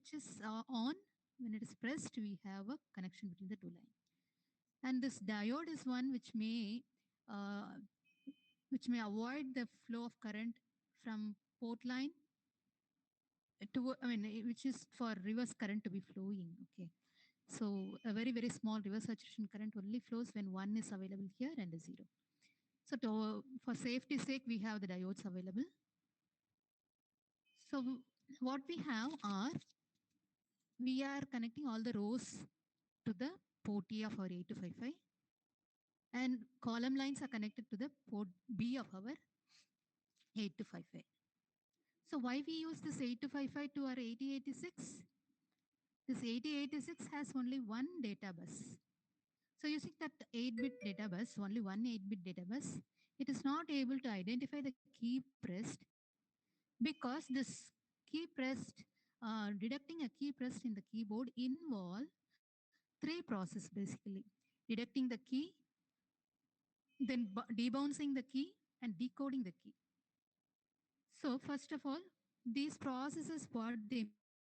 switch is on, when it is pressed, we have a connection between the two lines. And this diode is one uh, which may avoid the flow of current from port line to, I mean, which is for reverse current to be flowing. Okay. So a very, very small reverse saturation current only flows when one is available here and a zero. So for safety's sake, we have the diodes available. So what we have are, we are connecting all the rows to the port A of our 8255, and column lines are connected to the port B of our 8255. So why we use this 8255 to our 8086? This 8086 has only one data bus. So using that 8-bit data bus, only one 8-bit data bus, it is not able to identify the key pressed, because this key pressed, detecting a key pressed in the keyboard involve three processes basically: detecting the key, then debouncing the key, and decoding the key. So first of all, these processes, what they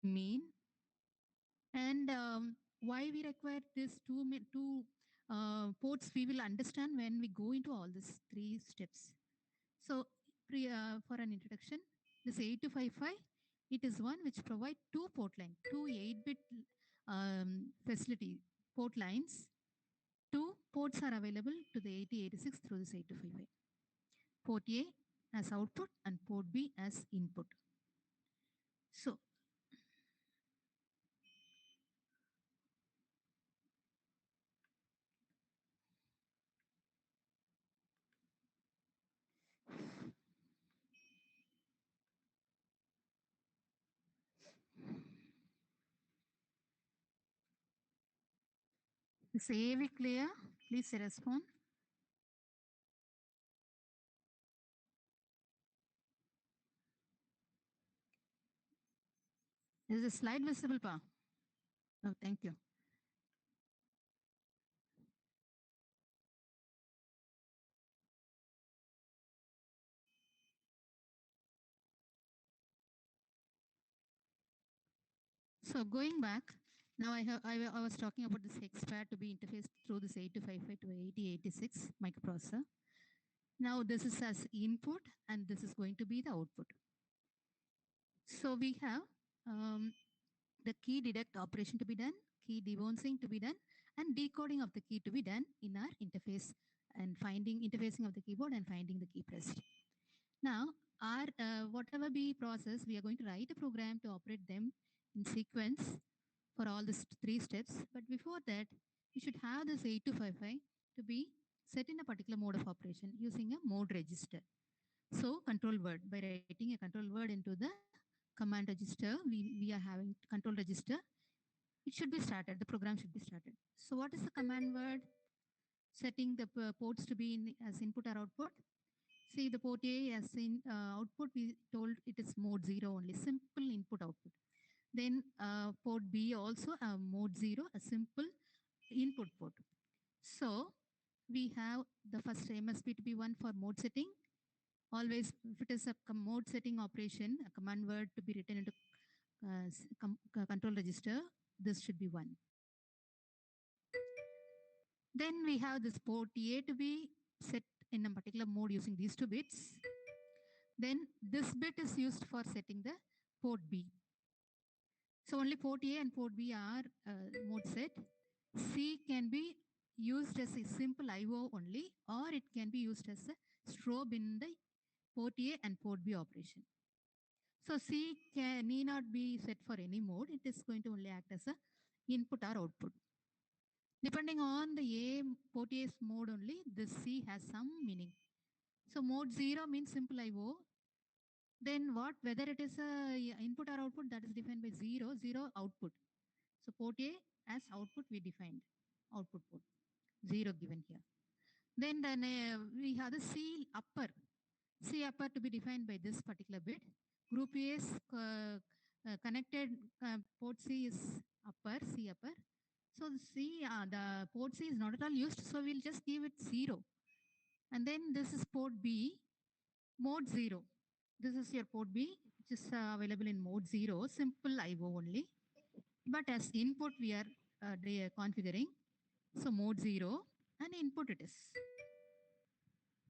mean, and why we require this two ports, we will understand when we go into all these three steps. So for an introduction, this 8255, it is one which provide two port line, two 8-bit facility port lines. Two ports are available to the 8086 through this 8255. Port A as output and port B as input. So is AV clear? Please respond. Is the slide visible, Pa? Oh, thank you. So going back, now I was talking about this XPAD to be interfaced through this 8255 to 8086 microprocessor. Now this is as input and this is going to be the output. So we have the key detect operation to be done, key debouncing to be done, and decoding of the key to be done in our interface, and finding interfacing of the keyboard and finding the key pressed. Now, our whatever be process, we are going to write a program to operate them in sequence for all these three steps. But before that, you should have this 8255 to be set in a particular mode of operation using a mode register. So control word, by writing a control word into the command register, we are having control register. It should be started, the program should be started. So what is the command word? Setting the ports to be in as input or output. See the port A as in output, we told it is mode 0 only, simple input output. Then port B also mode 0, a simple input port. So we have the first MSB to be one for mode setting. Always, if it is a mode setting operation, a command word to be written into control register, this should be one. Then we have this port A to be set in a particular mode using these two bits. Then this bit is used for setting the port B. So only port A and port B are mode set. C can be used as a simple IO only, or it can be used as a strobe in the port A and port B operation. So C need not be set for any mode. It is going to only act as a input or output. Depending on the port A's mode only, this C has some meaning. So mode 0 means simple IO. Then what, whether it is a input or output, that is defined by 0, 0 output. So port A as output we defined, output port, 0 given here. Then we have the C upper to be defined by this particular bit. Group A is connected, port C is upper, C upper. So the port C is not at all used, so we'll just give it 0. And then this is port B, mode 0. This is your port B, which is available in mode 0, simple IO only. But as input, we are configuring. So mode 0 and input it is.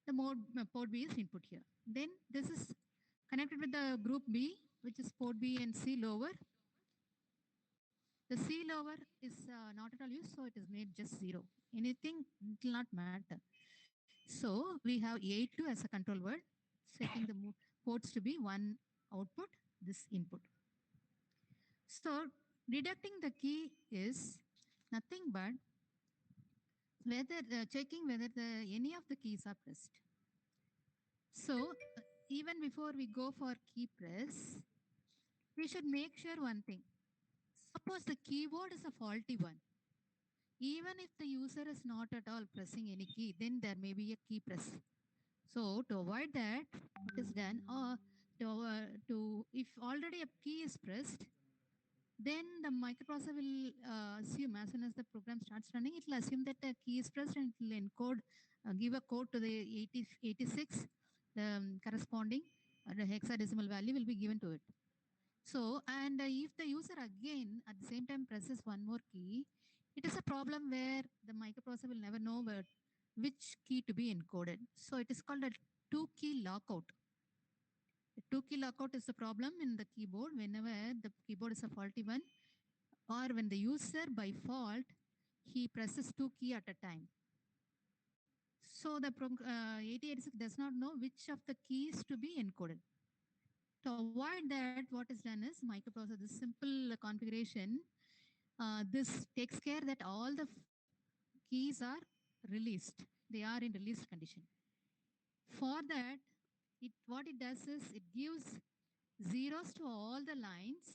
The mode port B is input here. Then this is connected with the group B, which is port B and C lower. The C lower is not at all used, so it is made just 0. Anything, it will not matter. So we have A2 as a control word, setting the ports to be one output, this input. So deducting the key is nothing but whether checking whether any of the keys are pressed. So even before we go for key press, we should make sure one thing. Suppose the keyboard is a faulty one. Even if the user is not at all pressing any key, then there may be a key press. So to avoid that, what is done, or to if already a key is pressed, then the microprocessor will assume as soon as the program starts running, it will assume that the key is pressed and it will encode, give a code to the 86, the corresponding the hexadecimal value will be given to it. So, and if the user again at the same time presses one more key, it is a problem where the microprocessor will never know which key to be encoded. So it is called a two key lockout. A two key lockout is the problem in the keyboard whenever the keyboard is a faulty one, or when the user by fault he presses two key at a time. So the 8086 does not know which of the keys to be encoded. To avoid that, what is done is microprocessor, this simple configuration, this takes care that all the keys are released. They are in released condition. For that, what it does is it gives zeros to all the lines.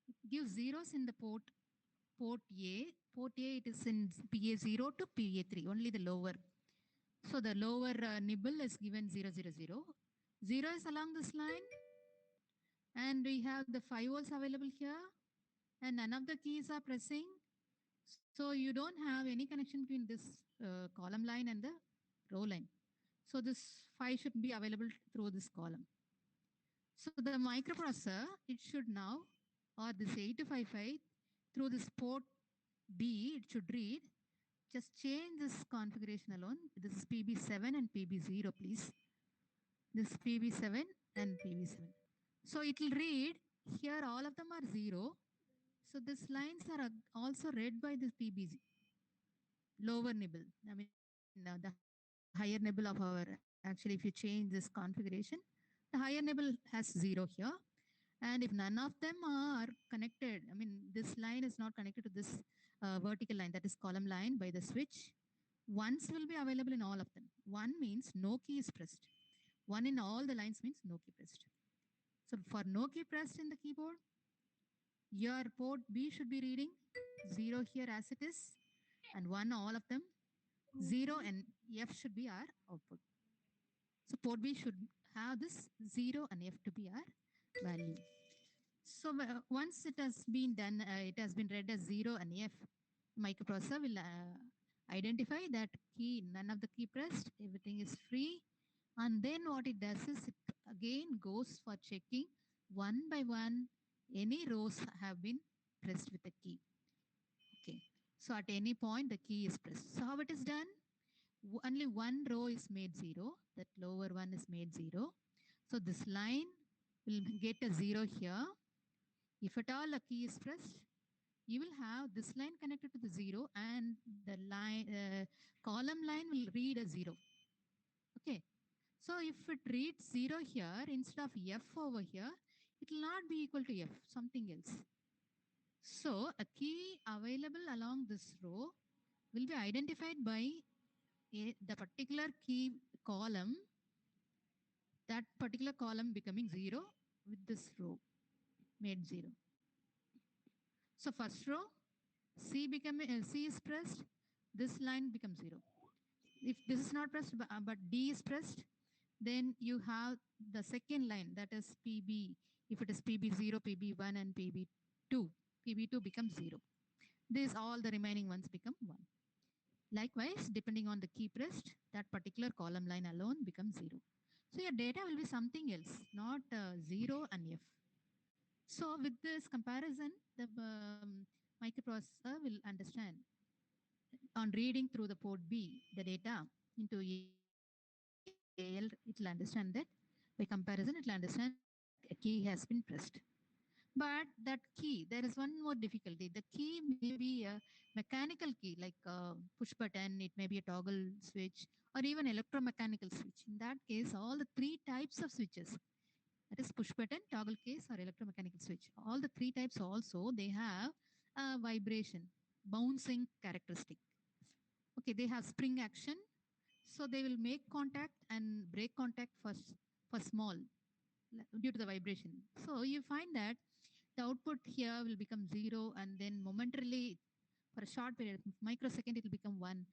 It gives zeros in the port A. Port A, it is in PA0 to PA3, only the lower. So the lower nibble is given 000. 0 is along this line, and we have the 5 volts available here, and none of the keys are pressing. So you don't have any connection between this column line and the row line. So this 5 should be available through this column. So the microprocessor, it should now, or this 8255, through this port B, it should read. Just change this configuration alone. This is PB7 and PB0, please. This PB7 and PB7. So it will read, here all of them are 0. So these lines are also read by this PBZ, lower nibble. I mean, the higher nibble of our, actually, if you change this configuration, the higher nibble has 0 here. And if none of them are connected, I mean, this line is not connected to this vertical line, that is column line by the switch, ones will be available in all of them. One means no key is pressed. One in all the lines means no key pressed. So for no key pressed in the keyboard, your port B should be reading 0 here as it is, and 1 all of them. 0 and F should be our output. So port B should have this 0 and F to be our value. So once it has been done, it has been read as 0 and F, microprocessor will identify that key, none of the key pressed, everything is free. And then what it does is it again goes for checking one by one any rows have been pressed with the key. Okay. So at any point the key is pressed. So how it is done? Only one row is made 0. That lower one is made 0. So this line will get a 0 here. If at all a key is pressed, you will have this line connected to the 0, and the line column line will read a 0. Okay. So if it reads 0 here instead of F over here, it will not be equal to F, something else. So a key available along this row will be identified by the particular key column, that particular column becoming 0 with this row made 0. So first row, C is pressed, this line becomes 0. If this is not pressed but D is pressed, then you have the second line, that is PB. If it is PB0, PB1 and PB2, PB2 becomes 0. These all the remaining ones become 1. Likewise, depending on the key pressed, that particular column line alone becomes 0. So your data will be something else, not 0 and F. So with this comparison, the microprocessor will understand on reading through the port B, the data into AL, it will understand that by comparison, it will understand that a key has been pressed. But that key, there is one more difficulty. The key may be a mechanical key, like a push button, it may be a toggle switch, or even electromechanical switch. In that case, all the three types of switches, that is push button, toggle case, or electromechanical switch, all the three types also, they have a vibration, bouncing characteristic. Okay, they have spring action, so they will make contact and break contact for small due to the vibration. So you find that the output here will become 0 and then momentarily for a short period, microsecond, it will become 1,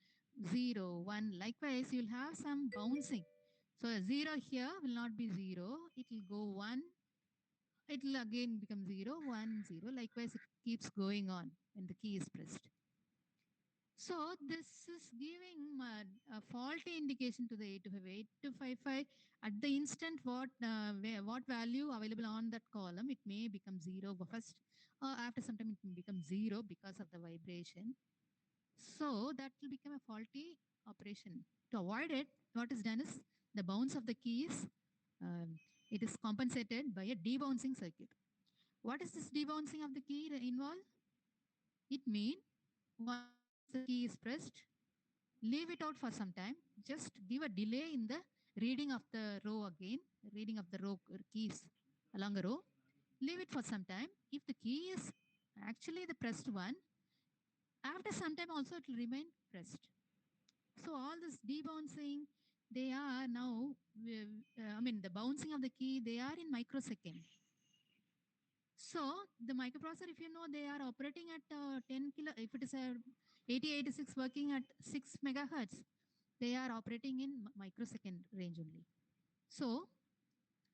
0, 1. Likewise, you will have some bouncing. So a 0 here will not be 0, it will go 1, it will again become 0, 1, 0. Likewise, it keeps going on when the key is pressed. So this is giving a faulty indication to the 8255. At the instant what value available on that column, it may become 0 first. After some time, it may become 0 because of the vibration. So that will become a faulty operation. To avoid it, what is done is the bounce of the keys, um, it is compensated by a debouncing circuit. What is this debouncing of the key involved? It means once the key is pressed, leave it out for some time, just give a delay in the reading of the row again, reading of the row keys along a row, leave it for some time. If the key is actually the pressed one, after some time also it will remain pressed. So all this debouncing, they are now, the bouncing of the key, they are in microsecond. So the microprocessor, if you know, they are operating at 10 kilo, if it is a 8086 working at 6 megahertz, they are operating in microsecond range only. So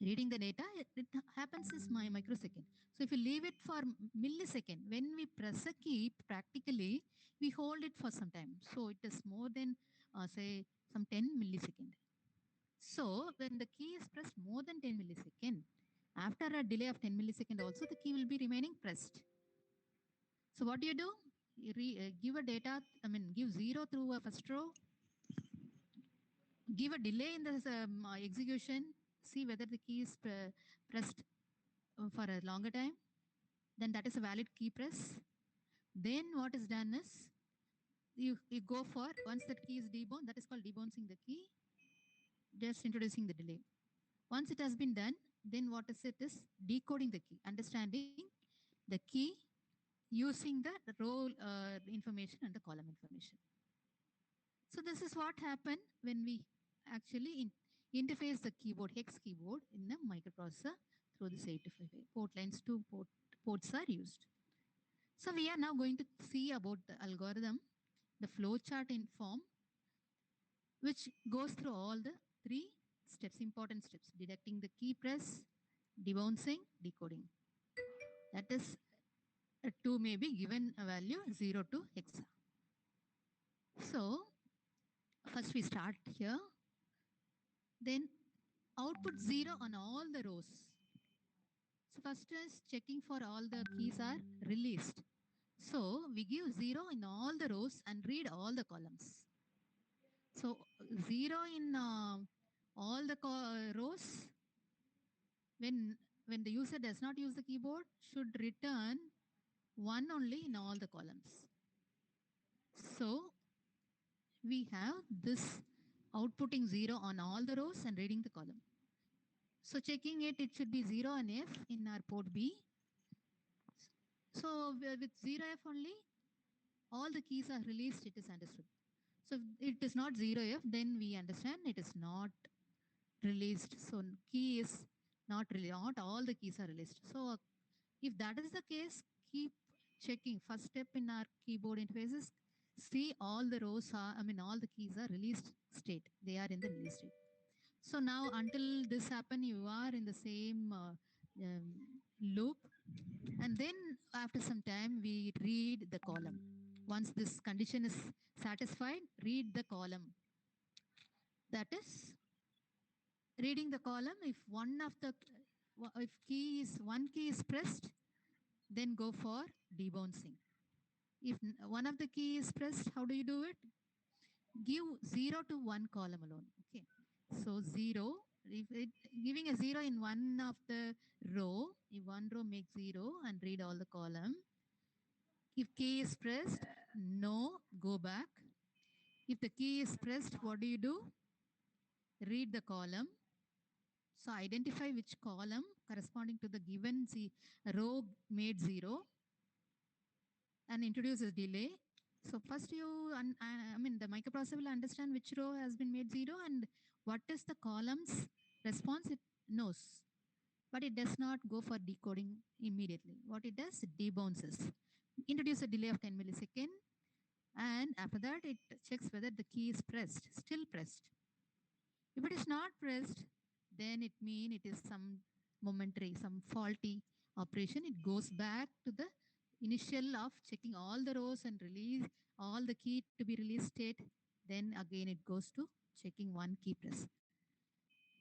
reading the data, it happens is my microsecond. So if you leave it for millisecond, when we press a key, practically we hold it for some time. So it is more than say some 10 millisecond. So when the key is pressed more than 10 millisecond, after a delay of 10 millisecond also the key will be remaining pressed. So what do? You give a data, give 0 through a first row, give a delay in the execution, see whether the key is pressed for a longer time, then that is a valid key press. Then what is done is you go for, once that key is debounced, that is called debouncing the key, just introducing the delay. Once it has been done, then what is it is decoding the key, understanding the key using the row information and the column information. So this is what happened when we actually interface the keyboard, hex keyboard in a microprocessor through this 8255. Port lines, ports are used. So we are now going to see about the algorithm, the flowchart in form, which goes through all the three steps, important steps: detecting the key press, debouncing, decoding. That is, a 2 may be given a value 0 to hexa. So first we start here, then output 0 on all the rows. So first is checking for all the keys are released. So we give 0 in all the rows and read all the columns. So 0 in all the rows, when when the user does not use the keyboard, should return 1 only in all the columns. So we have this outputting 0 on all the rows and reading the column. So checking it, it should be 0 and F in our port B. So with 0F only, all the keys are released, it is understood. So if it is not 0F, then we understand it is not released. So key is not really, not all the keys are released. So if that is the case, keep checking. First step in our keyboard interfaces, see all the rows are, all the keys are released state. They are in the release state. So now until this happen, you are in the same loop. And then after some time, we read the column. Once this condition is satisfied, read the column. That is reading the column. If one key is pressed, then go for debouncing. If one of the key is pressed, how do you do it? Give 0 to one column alone. Okay. So 0, if it, giving a 0 in one of the row, if one row makes 0 and read all the column. If key is pressed, no, go back. If the key is pressed, what do you do? Read the column. So identify which column corresponding to the given row made 0 and introduce a delay. So first the microprocessor will understand which row has been made 0 and what is the column's response it knows. But it does not go for decoding immediately. What it does, it debounces. Introduce a delay of 10 milliseconds, and after that it checks whether the key is pressed, still pressed. If it is not pressed, then it means it is some momentary, some faulty operation. It goes back to the initial of checking all the rows and release all the key to be released state. Then again it goes to checking one key press.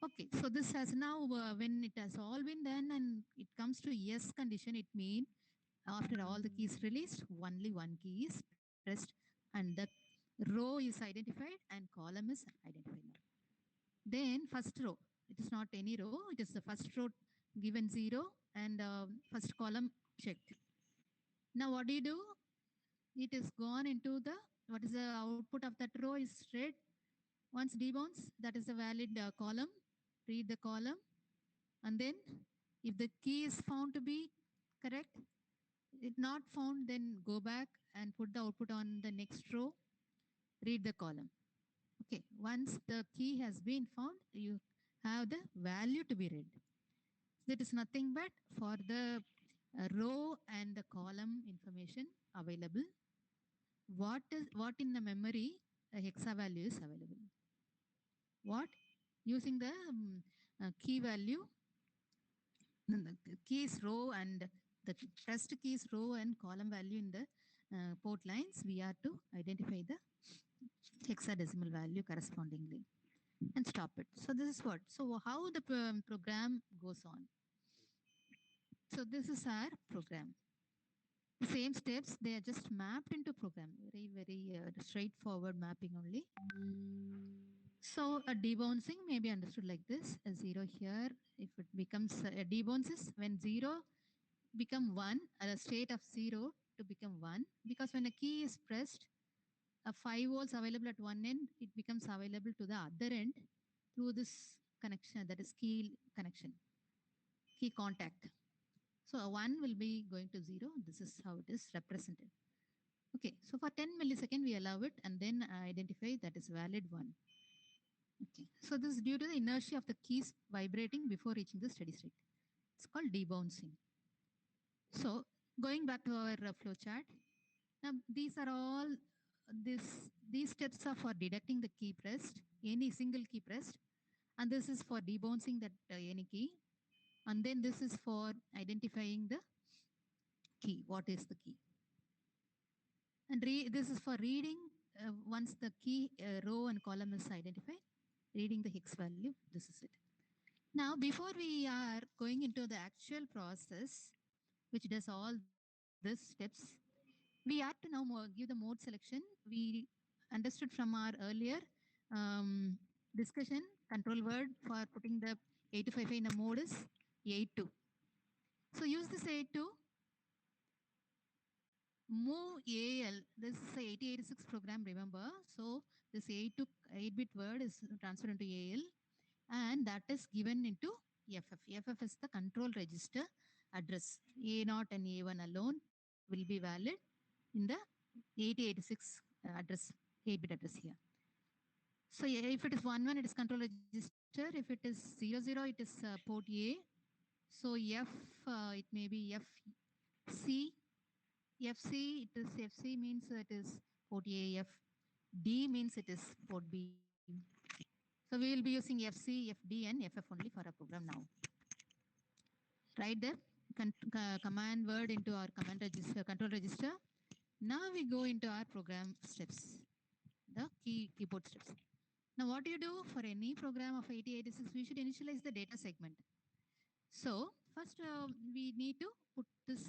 Okay, so this has now, when it has all been done and it comes to yes condition, it means after all the keys released, only one key is pressed and the row is identified and column is identified now. Then first row, it is not any row, it is the first row given 0 and first column checked. Now what do you do? It is gone into the, what is the output of that row is read. Once debounce, that is the valid column. Read the column. And then if the key is found to be correct, if not found, then go back and put the output on the next row. Read the column. Okay, once the key has been found, you have the value to be read. That is nothing but for the row and the column information available. What in the memory a hexa value is available. What? Using the key value, the keys row and the pressed keys row and column value in the port lines, we are to identify the hexadecimal value correspondingly and stop it. So this is what. So how the program goes on. So this is our program. The same steps, they are just mapped into program. Very, very straightforward mapping only. So a debouncing may be understood like this. A 0 here, if it becomes a debounces when 0 become 1, a state of 0 to become 1. Because when a key is pressed, a 5 volts available at one end, it becomes available to the other end through this connection, that is key connection, key contact. So a 1 will be going to 0. This is how it is represented. Okay, so for 10 millisecond we allow it and then identify that is valid 1. Okay, so this is due to the inertia of the keys vibrating before reaching the steady state. It's called debouncing. So going back to our flow chart, now these are all these steps are for detecting the key pressed, any single key pressed, and this is for debouncing that any key, and then this is for identifying the key. What is the key? And this is for reading once the key row and column is identified, reading the hex value. This is it. Now, before we are going into the actual process, which does all these steps, we are to now give the mode selection. We understood from our earlier discussion, control word for putting the 8255 in a mode is 82. So use this 82. Move AL. This is a 8086 program, remember. So this 8-bit word is transferred into AL and that is given into FF. FF is the control register address. A0 and A1 alone will be valid in the 8086 address, 8-bit address here. So if it is 11, it is control register. If it is 00, it is port A. So F, it may be FC. FC, it is FC means it is port A. F. D means it is port B. So we will be using FC, FD, and FF only for our program now. Write the command word into our command register, control register. Now we go into our program steps, the keyboard steps. Now, what do you do for any program of 8086? We should initialize the data segment. So first we need to put this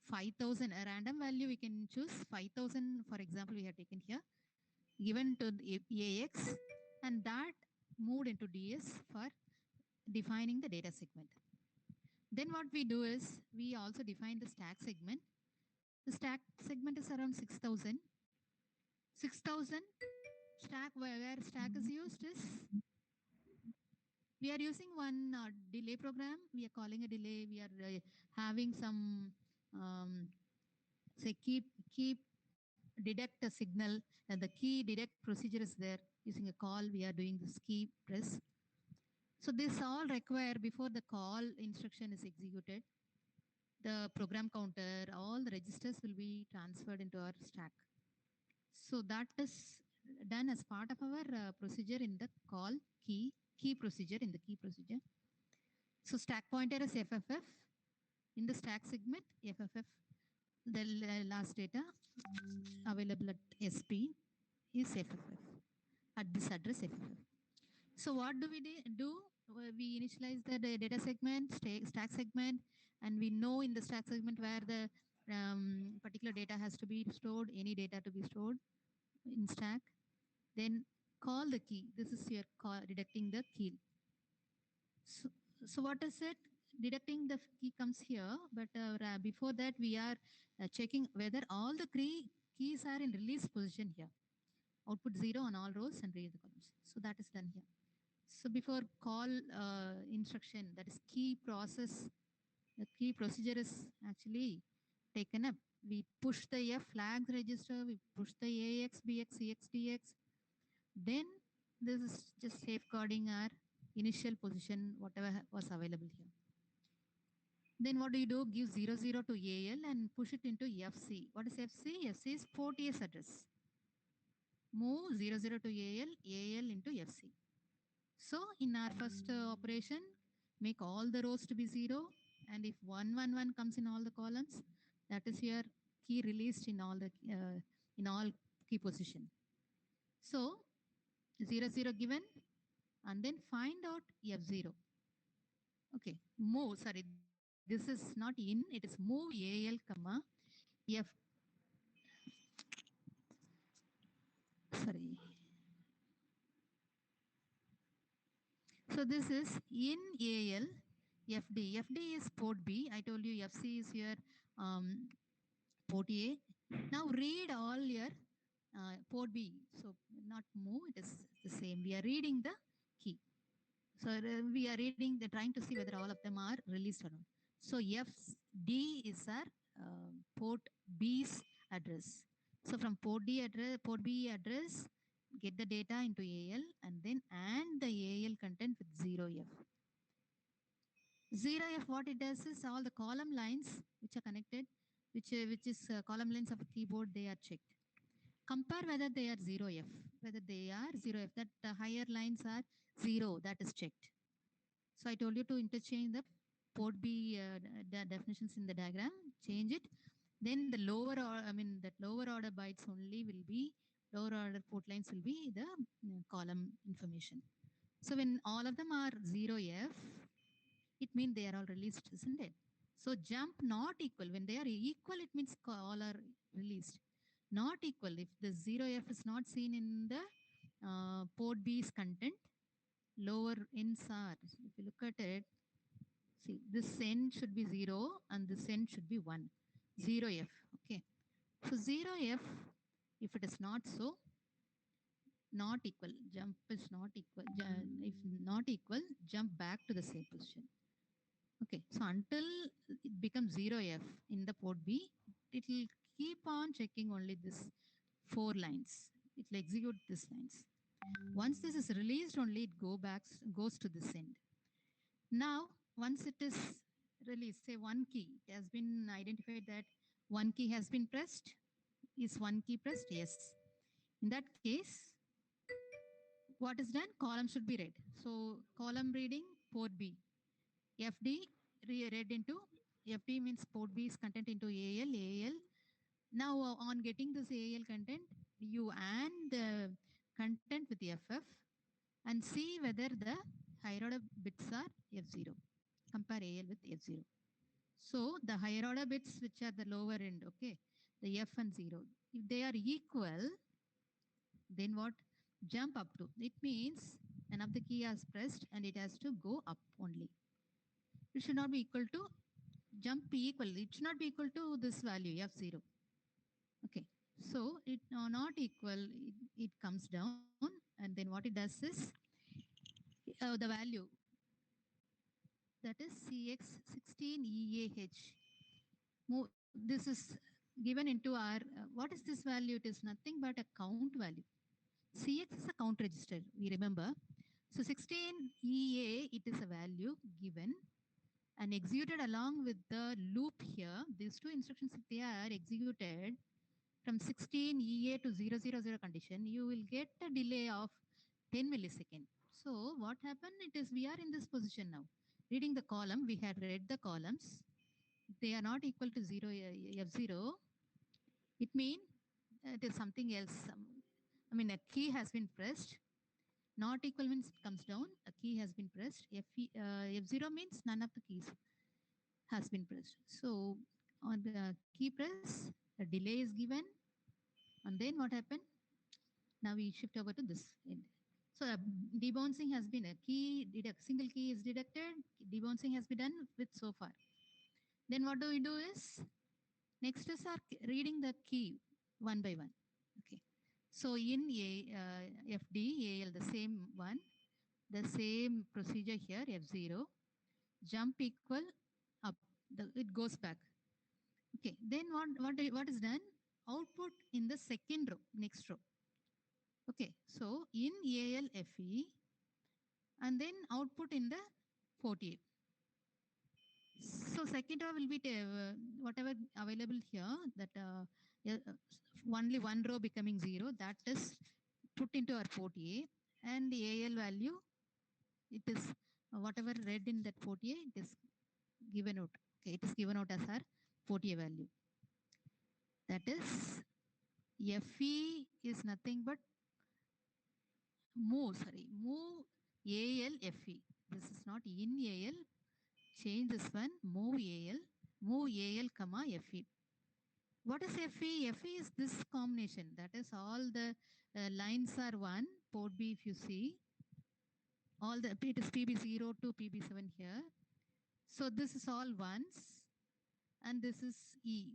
5000, a random value we can choose 5000, for example, we have taken here, given to the AX, and that moved into DS for defining the data segment. Then what we do is we also define the stack segment. The stack segment is around 6000. 6000 stack, where stack is used is, we are using one delay program. We are calling a delay. We are having some say keep detect a signal, and the key detect procedure is there. Using a call, we are doing this key press. So this all require, before the call instruction is executed, the program counter, all the registers will be transferred into our stack. So that is done as part of our procedure in the call key procedure, in the key procedure. So stack pointer is FFF. In the stack segment, FFF, the last data available at SP is FFF, at this address FFF. So what do we do? We initialize the data segment, stack segment, and we know in the stack segment where the particular data has to be stored, any data to be stored in stack. Then call the key. This is your call, deducting the key. So what is it? Deducting the key comes here, but before that we are checking whether all the keys are in release position here. Output 0 on all rows and read the columns. So that is done here. So before call instruction, that is key process, the key procedure is actually taken up. We push the F flags register, we push the AX, BX, CX, DX. Then this is just safeguarding our initial position, whatever was available here. Then what do you do? Give 00 to AL and push it into FC. What is FC? FC is port AS address. Move 00 to AL into FC. So in our first operation, make all the rows to be 0. And if 111 comes in all the columns, that is your key released in all the in all key position. So 00 given, and then find out F0. Okay, move, sorry, this is not in, it is move AL comma F, sorry. So this is in AL, FD. FD is port B. I told you FC is your port A. Now read all your port B. So not move, it is the same. We are reading the key. So we are reading, they're trying to see whether all of them are released or not. So FD is our port B's address. So from port B address, get the data into AL and then add the AL content with 0F. 0F, what it does is all the column lines which are connected, which is column lines of a keyboard, they are checked. Compare whether they are 0F, whether they are 0F, that the higher lines are 0, that is checked. So I told you to interchange the port B the definitions in the diagram, change it. Then the lower, that lower order bytes only will be, lower order port lines will be the column information. So when all of them are 0F, it means they are all released, isn't it? So jump not equal. When they are equal, it means all are released. Not equal. If the 0F is not seen in the port B's content, lower ends are, if you look at it, see, this end should be 0 and this end should be 1. 0F. Okay. So 0F, if it is not so, not equal, jump is not equal. If not equal, jump back to the same position. Okay, so until it becomes 0F in the port B, it will keep on checking only this 4 lines. It will execute these lines. Once this is released, only it goes to this end. Now, once it is released, say one key, it has been identified that one key has been pressed. Is one key pressed? Yes. In that case, what is done? Column should be read. So column reading, port B. FD read into, FD means port B's content into AL. Now on getting this AL content, you add the content with FF. and see whether the higher order bits are F0. Compare AL with F0. So the higher order bits which are the lower end, okay, the F and 0, if they are equal, then what? Jump up to. It means one of the key has pressed and it has to go up only. It should not be equal to jump equal. It should not be equal to this value F0. Okay. So it not equal, it comes down and then what it does is the value that is CX16EAH. This is given into our, what is this value? It is nothing but a count value. CX is a count register, we remember. So 16EA, it is a value given and executed along with the loop here. These two instructions, if they are executed from 16EA to 000 condition, you will get a delay of 10 millisecond. So what happened? It is we are in this position now. Reading the column, we had read the columns. They are not equal to 0 F0. It means it is something else. I mean, a key has been pressed. Not equal means it comes down. A key has been pressed. F0 means none of the keys has been pressed. So on the key press, a delay is given. And then what happened? Now we shift over to this end. So debouncing has been a key, single key is deducted. Debouncing has been done with so far. Then what do we do is, next is our reading the key one by one. Okay. So in FD, AL, the same one, the same procedure here, F0, jump equal up, it goes back. Okay, then what is done? Output in the second row, next row. Okay, so in ALFE, and then output in the 48. So second row will be whatever available here, that only one row becoming 0, that is put into our 48, and the AL value, it is whatever read in that 48, it is given out. Okay, it is given out as our 48 value. That is FE is nothing but move AL FE. This is not in AL. Change this one, move AL comma FE. What is FE? FE is this combination. That is all the lines are 1, port B if you see. All the, it is PB0 to PB7 here. So this is all ones and this is E.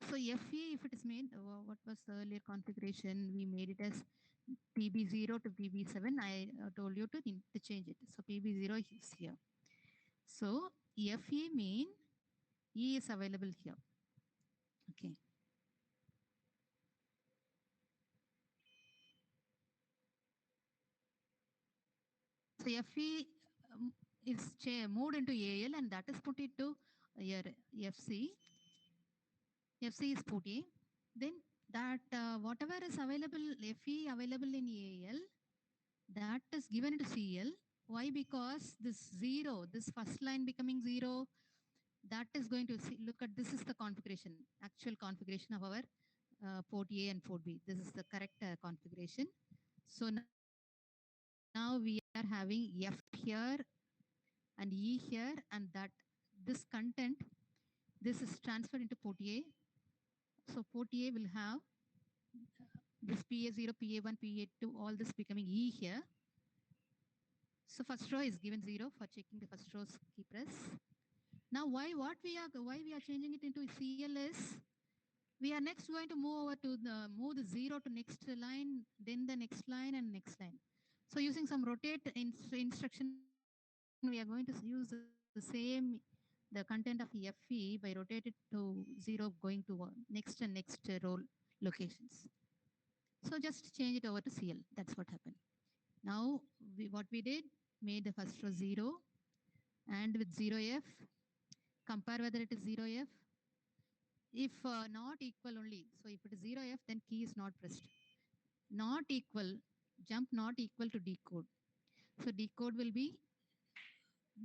So FE, if it is made, what was the earlier configuration? We made it as PB0 to PB7. I told you to change it. So PB0 is here. So FE mean E is available here. Okay. So FE is moved into AL and that is put into your FC. FC is put A. Then that whatever is available, FE available in AL, that is given to CL. Why? Because this 0, this first line becoming 0, that is going to see, look at, this is the configuration, actual configuration of our port A and port B. This is the correct configuration. So now we are having F here and E here, and that this content, this is transferred into port A. So port A will have this PA0, PA1, PA2, all this becoming E here. So first row is given 0 for checking the first row's key press. Now why we are changing it into CL is, we are next going to move over to move the 0 to next line, then the next line and next line. So using some rotate instruction, we are going to use the same, the content of FE by rotate it to 0 going to next and next row locations. So just change it over to CL. That's what happened. Now what we did, made the first row 0 and with 0F, compare whether it is 0F. If not equal only, so if it is 0F, then key is not pressed. Not equal, jump not equal to decode. So decode will be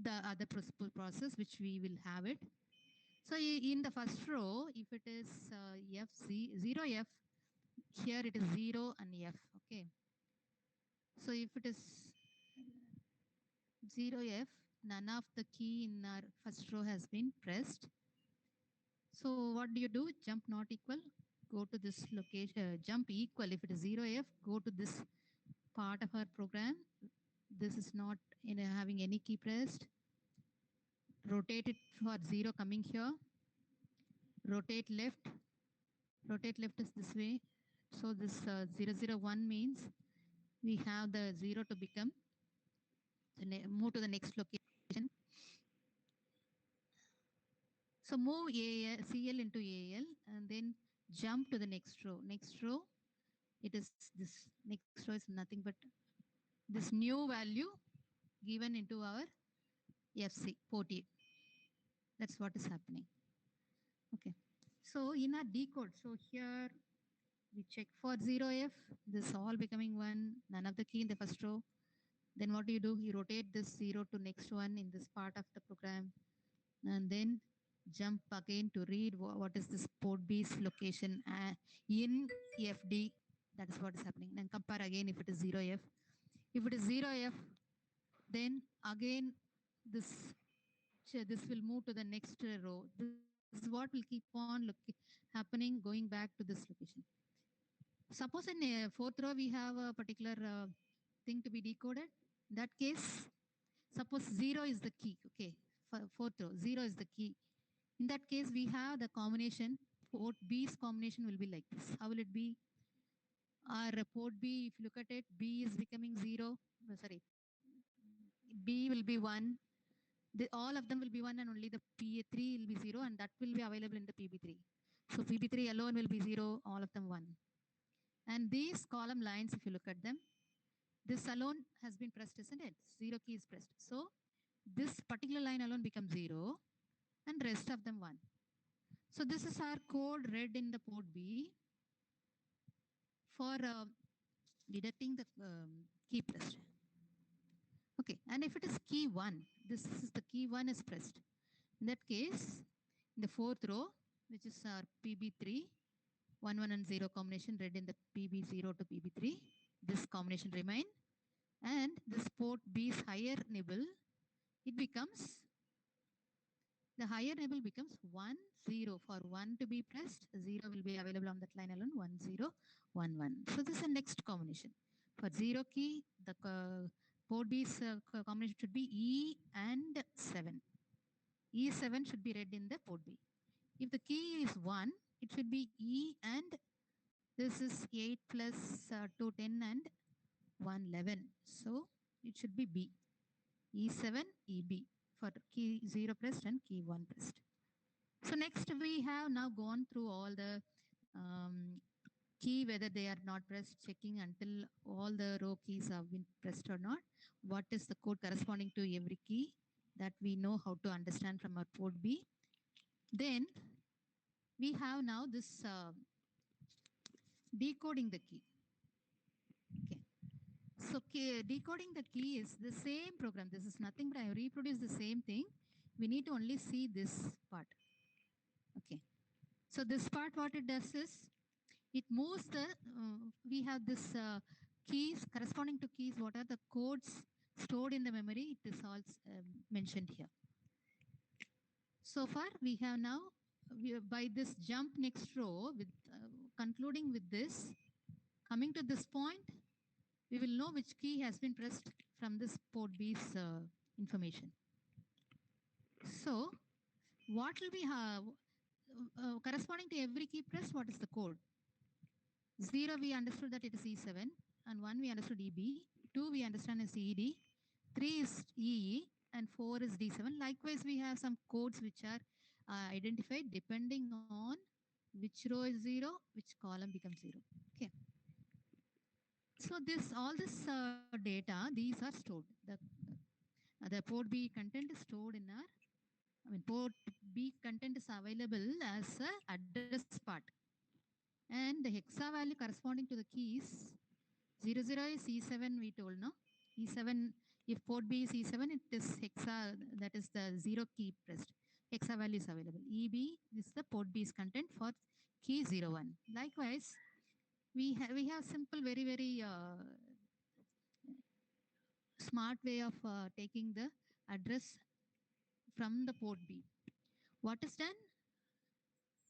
the other process which we will have it. So in the first row, if it is F0F, here it is 0 and F, okay. So if it is 0F, none of the key in our first row has been pressed. So what do? Jump not equal, go to this location, jump equal. If it is 0F, go to this part of our program. This is not in having any key pressed. Rotate it for 0 coming here. Rotate left. Rotate left is this way. So this 001 means we have the 0 to become, move to the next location. So move CL into AL and then jump to the next row. Next row, it is this. Next row is nothing but this new value given into our FC port A. That's what is happening. Okay. So in our decode, so here we check for 0F, this all becoming 1, none of the key in the first row. Then what do? You rotate this 0 to next one in this part of the program and then jump again to read what is this port B's location in FD. That is what is happening. Then compare again if it is 0F. If it is 0F, then again this this will move to the next row. This is what will keep on happening going back to this location. Suppose in fourth row we have a particular thing to be decoded. In that case, suppose 0 is the key. Okay, fourth row, 0 is the key. In that case, we have the combination. Port B's combination will be like this. How will it be? Our port B, if you look at it, B is becoming 0. No, sorry, B will be 1. All of them will be 1 and only the P3 will be 0 and that will be available in the PB3. So PB3 alone will be 0, all of them 1. And these column lines, if you look at them, this alone has been pressed, isn't it? 0 key is pressed. So this particular line alone becomes 0 and rest of them 1. So this is our code read in the port B for deducting the key pressed. Okay, and if it is key 1, this is the key 1 is pressed. In that case, in the fourth row, which is our PB3, 1, 1 and 0 combination read in the PB0 to PB3, this combination remain. And this port B's higher nibble, it becomes, the higher nibble becomes 1, 0. For 1 to be pressed, 0 will be available on that line alone, 1, 0, 1, 1. So this is the next combination. For 0 key, the port B's combination should be E and 7. E7 should be read in the port B. If the key is 1, it should be E and this is 8 plus 2, 10 and 1, 11. So it should be B. E7, EB for key 0 pressed and key 1 pressed. So next we have now gone through all the key, whether they are not pressed, checking until all the row keys have been pressed or not. What is the code corresponding to every key that we know how to understand from our port B. Then we have now this decoding the key. Okay. So decoding the key is the same program. This is nothing but I reproduce the same thing. We need to only see this part. Okay. So this part, what it does is, it moves the, we have this keys, corresponding to keys, what are the codes stored in the memory, it is all mentioned here. So far, we have now, by this jump next row, with concluding with this, coming to this point, we will know which key has been pressed from this port B's information. So, what will be corresponding to every key pressed? What is the code? 0 we understood that it is E7, and 1 we understood EB, 2 we understand is ED, 3 is EE, and 4 is D7. Likewise, we have some codes which are identified depending on which row is 0, which column becomes 0. Okay. So all this data, these are stored. The port B content is stored in our, port B content is available as a address part. And the hexa value corresponding to the keys, 00 is E7 we told, no? E7, if port B is E7, it is hexa, that is the 0 key pressed. Hexa value is available. EB is the port B's content for key 01. Likewise, we have simple, very, very smart way of taking the address from the port B. What is done?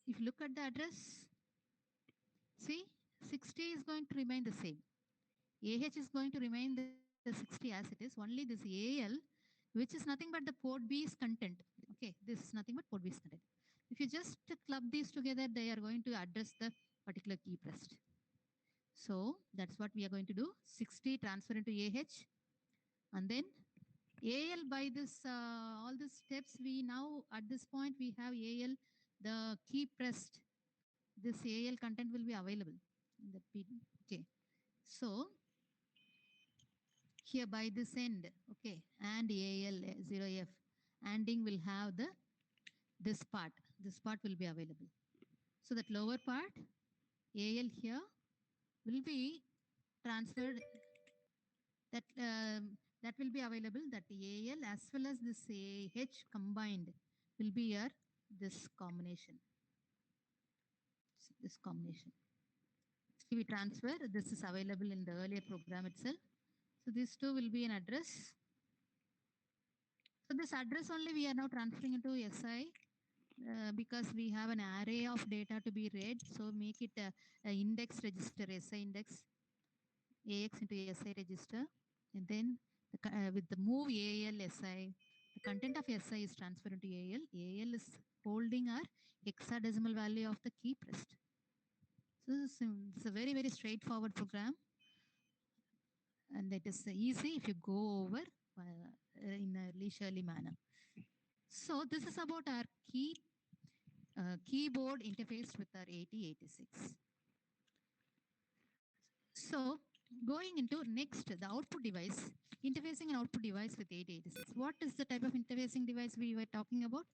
If you look at the address, see, 60 is going to remain the same. AH is going to remain the 60 as it is. Only this AL, which is nothing but the port B's content. Okay, this is nothing but port B's content. If you just club these together, they are going to address the particular key pressed. So that's what we are going to do. 60 transfer into AH, and then AL by this all the steps we now at this point we have AL, the key pressed. This AL content will be available in the P. Okay, so here by this end, okay, and AL 0F, anding will have the this part. This part will be available. So that lower part AL here will be transferred. That will be available. That AL as well as this AH combined will be your this combination. This combination. We transfer. This is available in the earlier program itself. So these two will be an address. So this address only we are now transferring into SI because we have an array of data to be read. So make it a index register, SI index, AX into SI register. And then with the move AL SI, the content of SI is transferred into AL. AL is holding our hexadecimal value of the key pressed. So it's a very, very straightforward program. And it is easy if you go over in a leisurely manner. So this is about our keyboard interface with our 8086. So going into next, the output device, interfacing an output device with 8086. What is the type of interfacing device we were talking about?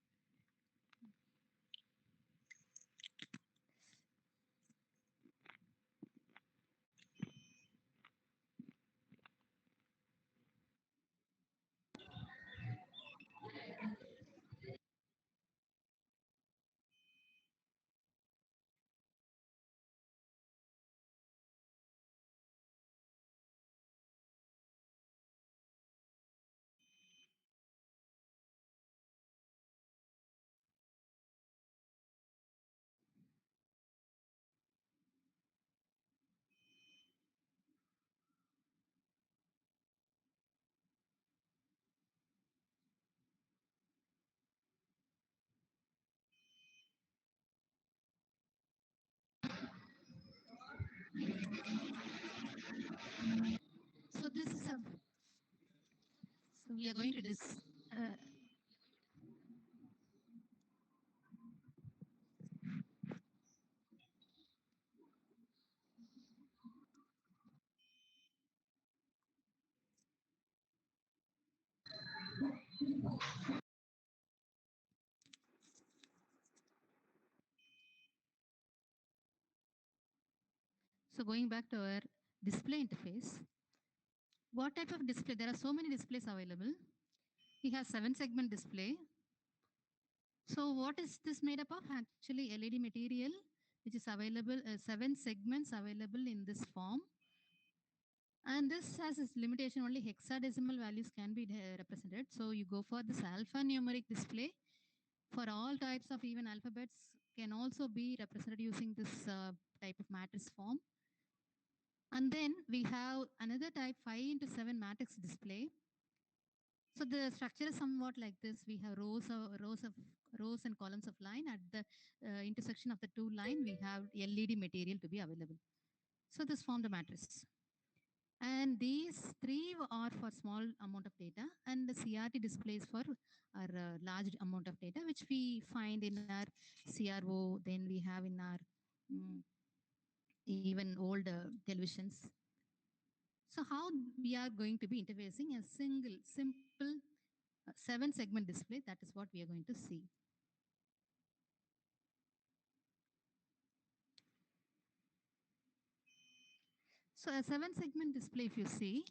So this is a, so we are going to this. So going back to our display interface, what type of display? There are so many displays available. We have 7-segment display. So what is this made up of? Actually LED material, which is available, 7 segments available in this form. And this has its limitation, only hexadecimal values can be represented. So you go for this alphanumeric display. For all types of even alphabets can also be represented using this type of matrix form. And then we have another type 5 into 7 matrix display. So the structure is somewhat like this. We have rows and columns of line. At the intersection of the two line, we have LED material to be available. So this form the matrix. And these three are for small amount of data, and the CRT displays for our large amount of data, which we find in our CRO. Then we have in our even old televisions. So how we are going to be interfacing a single simple 7-segment display? That is what we are going to see. So a 7-segment display, if you see,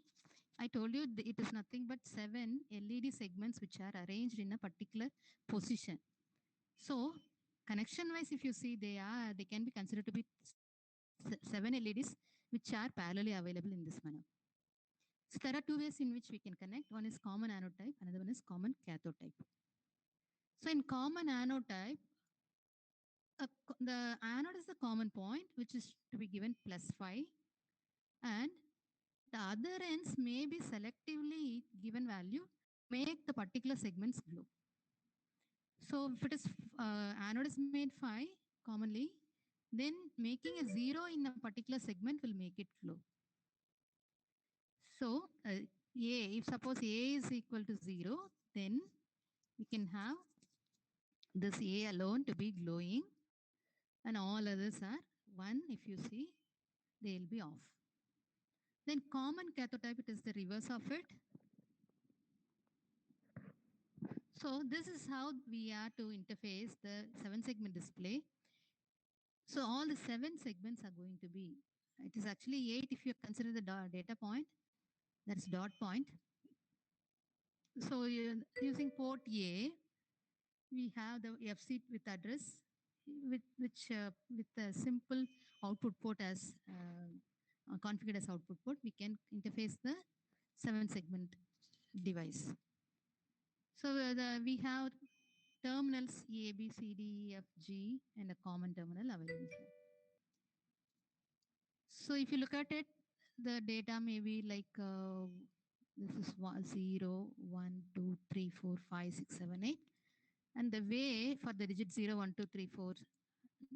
I told you it is nothing but 7 LED segments which are arranged in a particular position. So connection wise, if you see, they can be considered to be 7 LEDs which are parallelly available in this manner. So there are two ways in which we can connect. One is common anode type, another one is common cathode type. So in common anode type, the anode is the common point, which is to be given +5, and the other ends may be selectively given value to make the particular segments glow. So if it is anode is made 5 commonly, then making a 0 in a particular segment will make it glow. So if suppose A is equal to 0, then we can have this A alone to be glowing, and all others are 1. If you see, they will be off. Then common cathode type, it is the reverse of it. So this is how we are to interface the 7-segment display. So all the 7 segments are going to be, it is actually 8 if you consider the data point, that's dot point. So using port A, we have the FC with address, with a simple output port as configured as output port, we can interface the 7-segment device. So we have terminals A, B, C, D, E, F, G, and a common terminal available here. So if you look at it, the data may be like this is 0, 1, 2, 3, 4, 5, 6, 7, 8. And the way for the digit 0, 1, 2, 3, 4,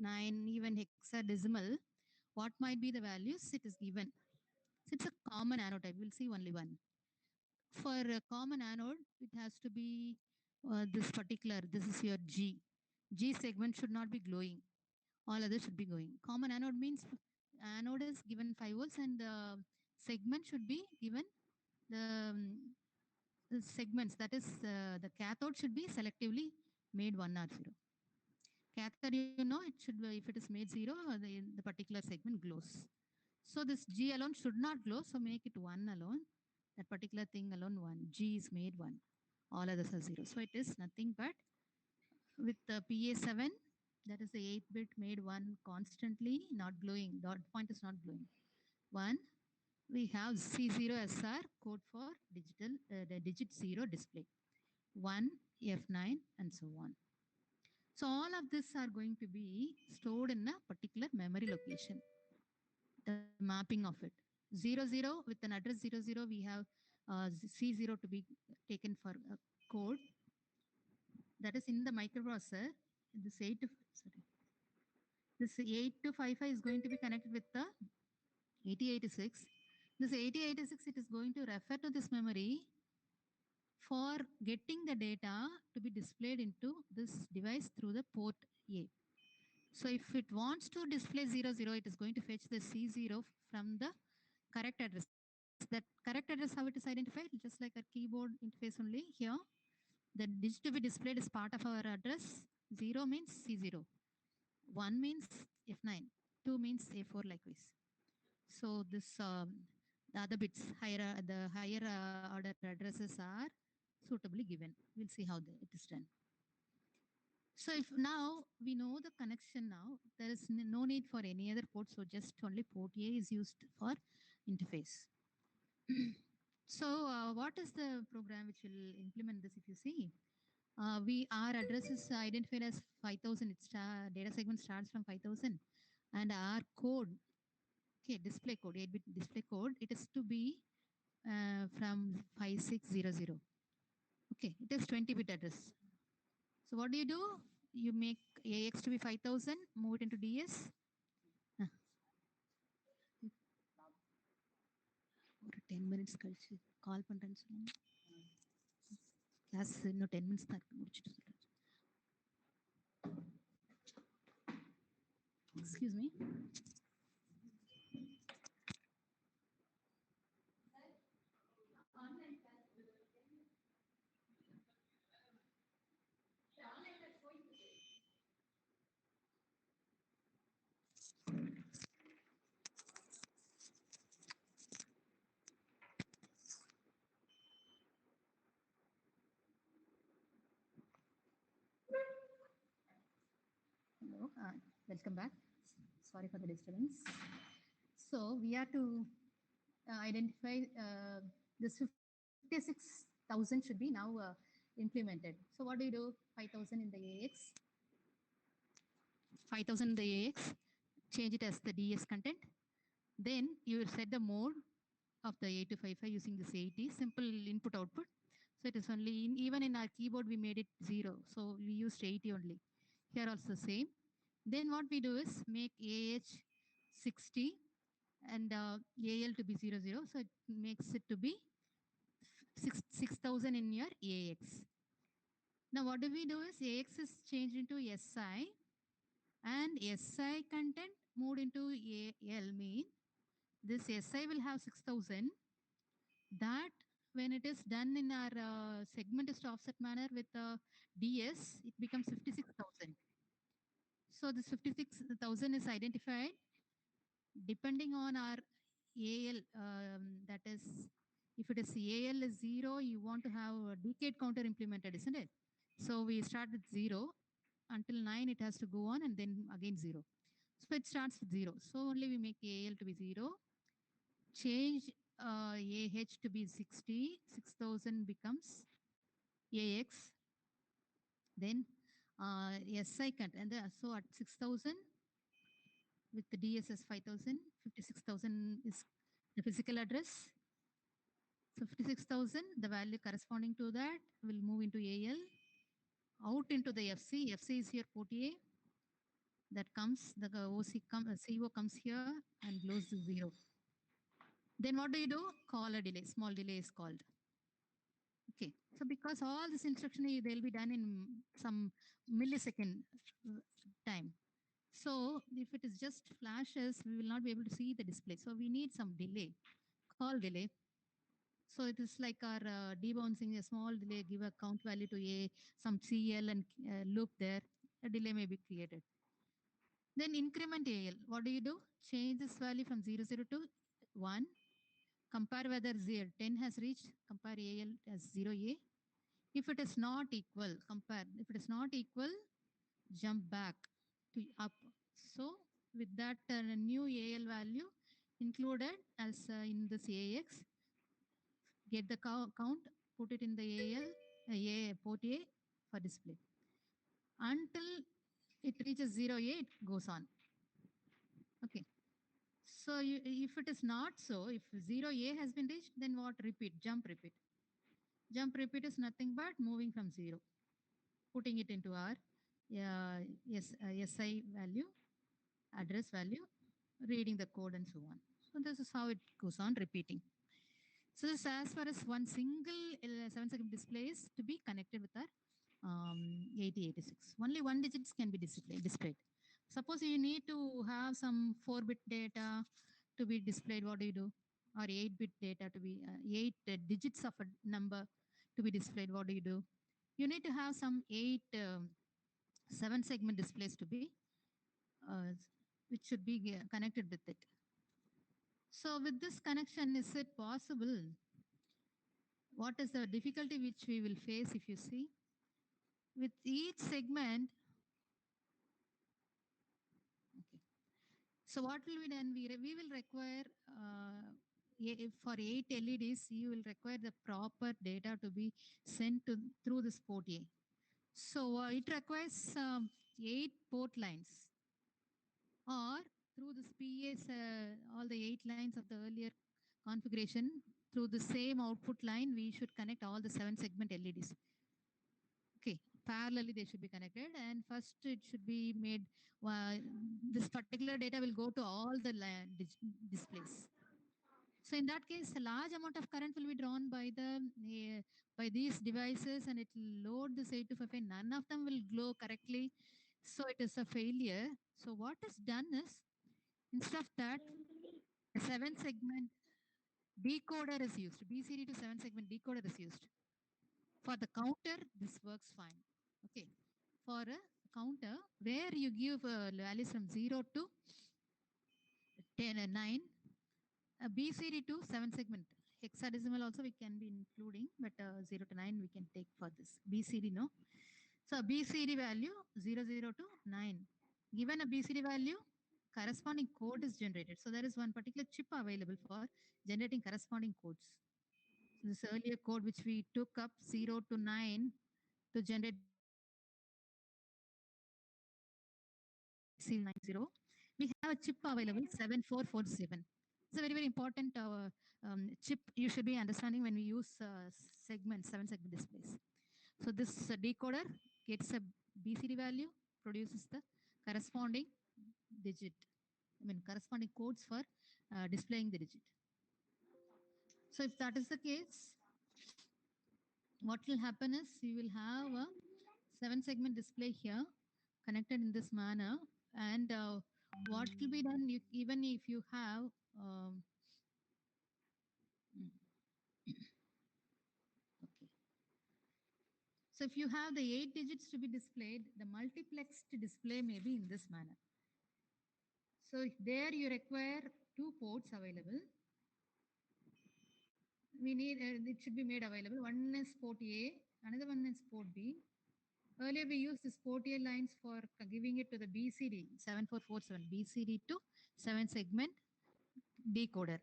9, even hexadecimal, what might be the values? It is given. So it's a common anode type. We'll see only one. For a common anode, it has to be this particular, this is your G. G segment should not be glowing. All others should be going. Common anode means anode is given 5 volts and the segment should be given the segments. That is, the cathode should be selectively made 1 or 0. Cathode, you know, it should be, if it is made 0, the particular segment glows. So this G alone should not glow, so make it 1 alone. That particular thing alone 1. G is made 1. All others are 0. So it is nothing but with the PA7, that is the 8-bit made 1 constantly, not glowing. Dot point is not glowing. 1. We have C0SR code for digital the digit 0 display. 1, F9, and so on. So all of this are going to be stored in a particular memory location. The mapping of it. 00 with an address 00, we have C0 to be taken for code. That is in the microprocessor. This 8255 is going to be connected with the 8086. This 8086, it is going to refer to this memory for getting the data to be displayed into this device through the port A. So if it wants to display 00, it is going to fetch the C0 from the correct address. That correct address, how it is identified, just like a keyboard interface only here. The digit to be displayed is part of our address. 0 means C0. 1 means F9. 2 means A4 likewise. So this the other bits, the higher order addresses are suitably given. We'll see how it is done. So if now we know the connection now, there is no need for any other port. So just only port A is used for interface. So what is the program which will implement this? If you see, our address is identified as 5000. Its data segment starts from 5000, and our code, okay, display code, 8-bit display code, it is to be from 5600. Okay, it is 20-bit address. So what do? You make AX to be 5000, move it into DS. ஒரு 10 minutes கழிச்சு கால் பண்றேன்னு சொன்னாங்க. Class இன்னும் 10 minutes தான் இருக்கு, முடிச்சுட்டு சொல்றேன். Excuse me. Hello, welcome back. Sorry for the disturbance. So we are to identify This 56,000 should be now implemented. So what do? 5,000 in the AX, 5,000 in the AX, change it as the DS content. Then you will set the mode of the 8255 using this 80, simple input output. So it is only, even in our keyboard, we made it 0. So we used 80 only. Here also same. Then what we do is make AH 60 and AL to be 00. So it makes it to be 6,000 in your AX. Now what do we do is AX is changed into SI and SI content moved into AL mean this SI will have 6,000. That when it is done in our segmentist offset manner with DS, it becomes 56,000. So this 56,000 is identified depending on our AL. That is, if it is AL is 0, you want to have a decade counter implemented, isn't it? So we start with 0 until 9, it has to go on and then again 0. So it starts with 0. So only we make AL to be 0, change AH to be 60, 6,000 becomes AX, then SI count. And so at 6,000 with the DSS 5,000, 56,000 is the physical address. So 56,000, the value corresponding to that will move into AL, out into the FC. FC is here port A. That comes, the CO comes here and goes to 0. Then what do? Call a delay. Small delay is called. Okay. So because all this instruction, they'll be done in some millisecond uh, time. So if it is just flashes, we will not be able to see the display. So we need some delay, call delay. So it is like our debouncing a small delay, give a count value to A, some CL and loop there. A delay may be created. Then increment AL. What do? Change this value from 00 to 1. Compare whether 10 has reached. Compare AL as 0A. If it is not equal, compare. If it is not equal, jump back to up. So with that new AL value included as in this AX, get the count, put it in the AL, port A for display. Until it reaches 0A, it goes on. Okay. So if it is not so, if 0A has been reached, then what? Repeat, jump repeat. Jump repeat is nothing but moving from 0, putting it into our SI value, address value, reading the code and so on. So this is how it goes on repeating. So this as far as one single 7-second display is to be connected with our 8086. Only one digits can be displayed. Suppose you need to have some 4-bit data to be displayed, what do? Or 8-bit data to be, 8 digits of a number to be displayed, what do? You need to have some 8 7-segment displays to be, uh, which should be connected with it. So with this connection, is it possible? What is the difficulty which we will face if you see? With each segment, okay. So what will be done? We will require, for 8 LEDs, you will require the proper data to be sent to through this port A. So it requires 8 port lines, or through this PA's, all the 8 lines of the earlier configuration, through the same output line, we should connect all the 7-segment LEDs. Okay, parallelly they should be connected, and first it should be made, uh, this particular data will go to all the displays. So in that case, a large amount of current will be drawn by these devices, and it will load this 8255. None of them will glow correctly, so it is a failure. So what is done is, instead of that, a 7-segment decoder is used. BCD to 7-segment decoder is used. For the counter, this works fine. Okay. For a counter where you give values from 0 to 10 and 9, a BCD to 7-segment. Hexadecimal also we can be including, but 0 to 9 we can take for this. BCD, no? So BCD value 00 to 9. Given a BCD value, corresponding code is generated. So there is one particular chip available for generating corresponding codes. this earlier code which we took up 0 to 9 to generate this particular seal 90, we have a chip available 7447. It's a very, very important chip you should be understanding when we use segments, 7 segment displays. So this decoder gets a BCD value, produces the corresponding digit, corresponding codes for displaying the digit. So if that is the case, what will happen is you will have a 7 segment display here connected in this manner. And what will be done, even if you have um, mm, okay. So if you have the 8 digits to be displayed, the multiplexed display may be in this manner. So there you require 2 ports available. We need it should be made available. One is port A, another one is port B. Earlier we used this port A lines for giving it to the BCD 7447 BCD to 7 segment decoder.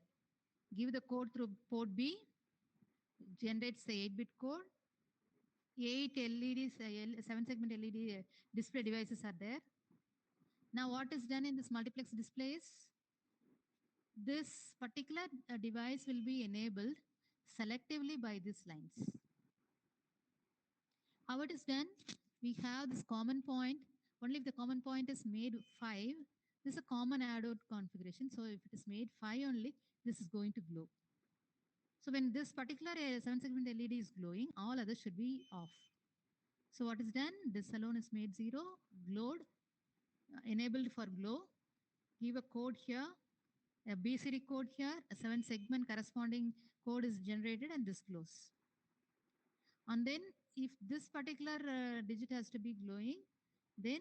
Give the code through port B, generates the 8-bit code. 8 LEDs, 7 segment LED display devices are there. Now what is done in this multiplex display is this particular device will be enabled selectively by these lines. How it is done? We have this common point. Only if the common point is made 5, this is a common add-out configuration. So if it is made 5 only, this is going to glow. So when this particular 7 segment LED is glowing, all others should be off. So what is done? This alone is made 0, glowed, enabled for glow. Give a code here, a BCD code here, a 7 segment corresponding code is generated and this glows. And then if this particular digit has to be glowing, then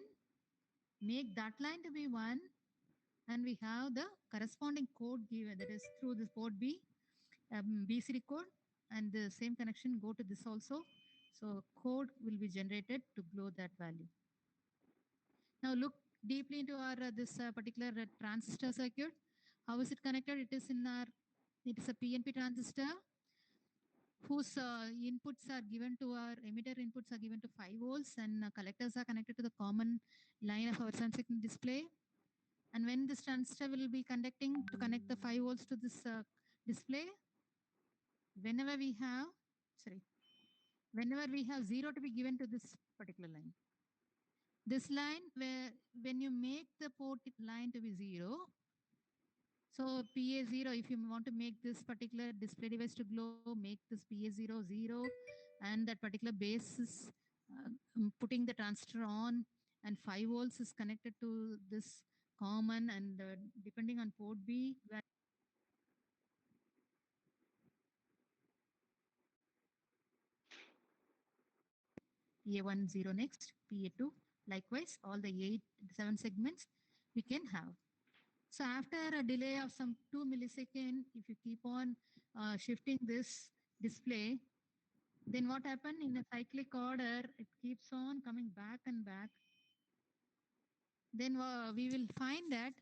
make that line to be 1 and we have the corresponding code given, that is through this port B, BCD code, and the same connection go to this also. So code will be generated to glow that value. Now look deeply into our this particular transistor circuit. How is it connected? It is a PNP transistor whose inputs are given to our emitter inputs are given to 5 volts and collectors are connected to the common line of our sensing display. And when this transistor will be conducting to connect the 5 volts to this display, whenever we have, sorry, whenever we have 0 to be given to this particular line. This line, where when you make the port line to be 0, so PA0, if you want to make this particular display device to glow, make this PA0 0, and that particular base is putting the transistor on, and 5 volts is connected to this common, and depending on port B, PA1 0 next, PA2, likewise, all the 7 segments we can have. So after a delay of some 2 milliseconds, if you keep on shifting this display, then what happened in a cyclic order, it keeps on coming back and back. Then we will find that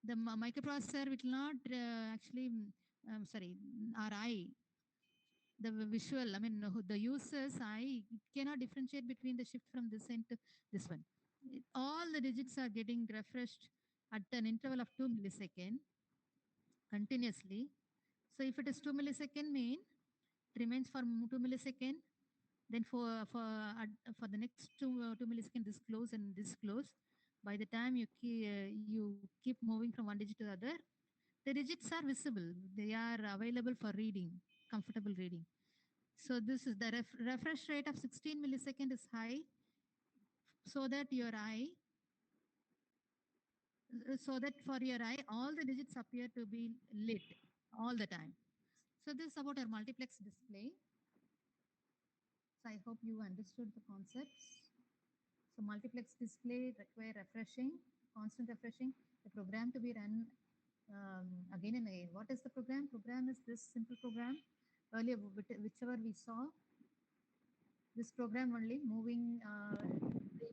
the microprocessor will not actually, sorry, our eye, the visual, the user's eye, it cannot differentiate between the shift from this end to this one. All the digits are getting refreshed at an interval of 2 milliseconds continuously. So if it is 2 millisecond mean, it remains for 2 millisecond. Then for the next 2 millisecond, this close and this close. By the time you keep moving from one digit to the other, the digits are visible. They are available for reading, comfortable reading. So this is the refresh rate of 16 millisecond is high, so that your eye, so that for your eye, all the digits appear to be lit all the time. So this is about our multiplex display. So I hope you understood the concepts. So multiplex display require refreshing, constant refreshing. The program to be run again and again. What is the program? Program is this simple program. Earlier, whichever we saw, this program only moving,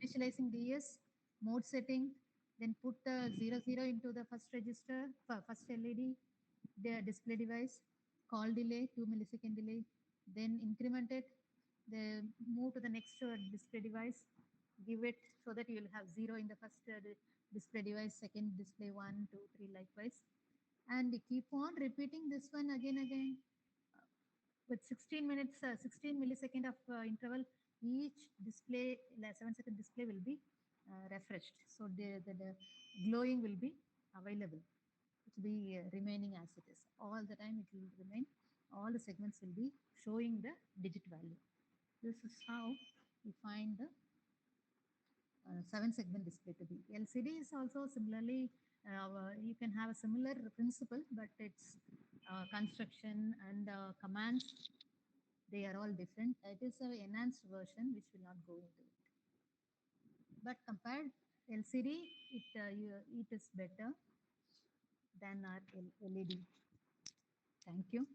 initializing DS, mode setting, then put the 00 into the first register, first LED, the display device, call delay, 2 millisecond delay, then increment it, then move to the next display device, give it so that you will have 0 in the first display device, second display 1, 2, 3, likewise. And keep on repeating this one again with 16 minutes, 16 millisecond of interval, each display, 7-second display will be refreshed. So the glowing will be available. It will be remaining as it is. All the time it will remain. All the segments will be showing the digit value. This is how we find the 7-segment display to be. LCD is also similarly, you can have a similar principle, but its construction and commands, they are all different. It is an enhanced version which will not go into it. But compared LCD, it is better than our LED. Thank you.